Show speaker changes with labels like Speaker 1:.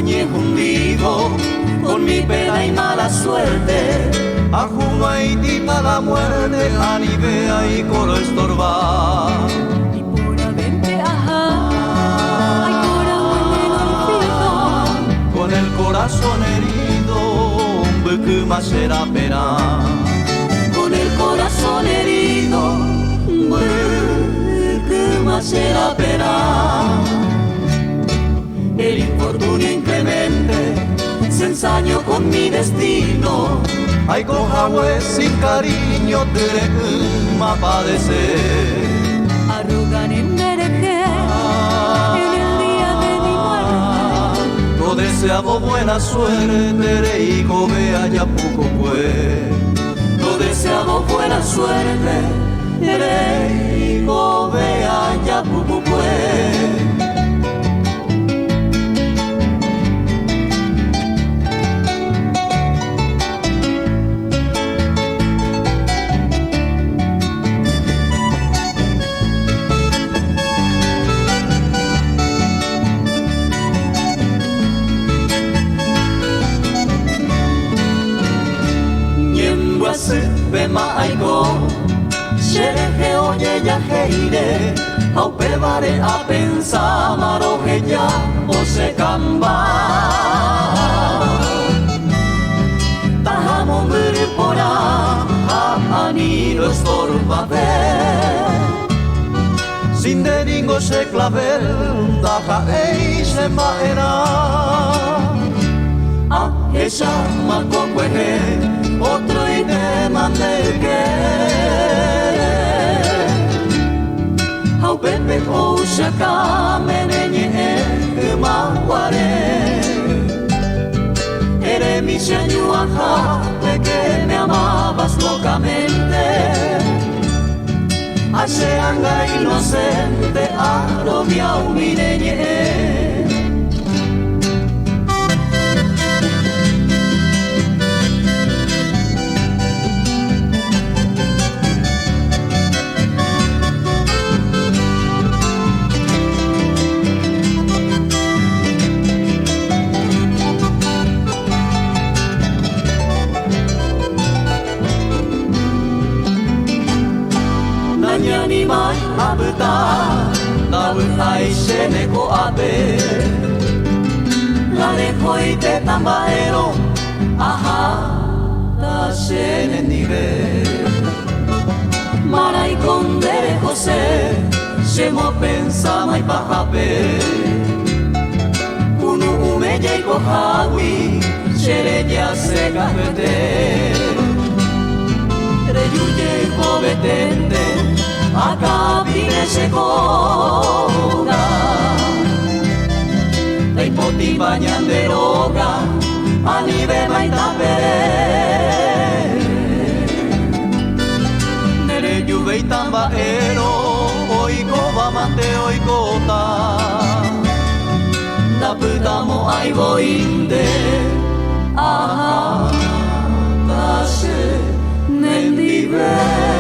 Speaker 1: añejo hundido con mi pena y mala suerte.
Speaker 2: A Juno Haitita la muerte, a Nivea y coro estorbar.
Speaker 3: Y pura vente, ajá, ay cora muerte
Speaker 2: Con el corazón herido, que más será pena.
Speaker 1: Con el corazón herido, que más será pena. El infortunio inclemente se ensañó con mi destino.
Speaker 2: Ay, cojahue sin cariño, te ma padecer.
Speaker 3: arrugan en Mereje en el día de mi muerte.
Speaker 2: No deseamos buena suerte, y cobea ya poco pues.
Speaker 1: No deseamos buena suerte, y cobea ya poco pues. Bema aiko, xereje oye ya heire, haupe bare a pensa maroje ya ose kamba. Tahamo muripora, a aniro estorba ver.
Speaker 2: Sin deringo se clavel, daja se maera.
Speaker 1: A ella macocueje, otro y te mande que Hau pepe o shaka menenye maguare Ere mi señuaja de que me amabas locamente Hace anga inocente a lo miau mireñe Ni mai abuta, na butai se neko abe. La dejo y te tambaero, ajá, ta se ne nivel. Marai con dere José, se mo pensa mai pajape. Unu umeya y kohawi, shere ya se gajete. Treyuye joventente. Acá vine segunda Dei poti bañan de roga Anibe maitapere
Speaker 2: Nere yuve y tambaero, oiko bamante oikota.
Speaker 1: Naputamo aibo inde Aha, tase, nendibe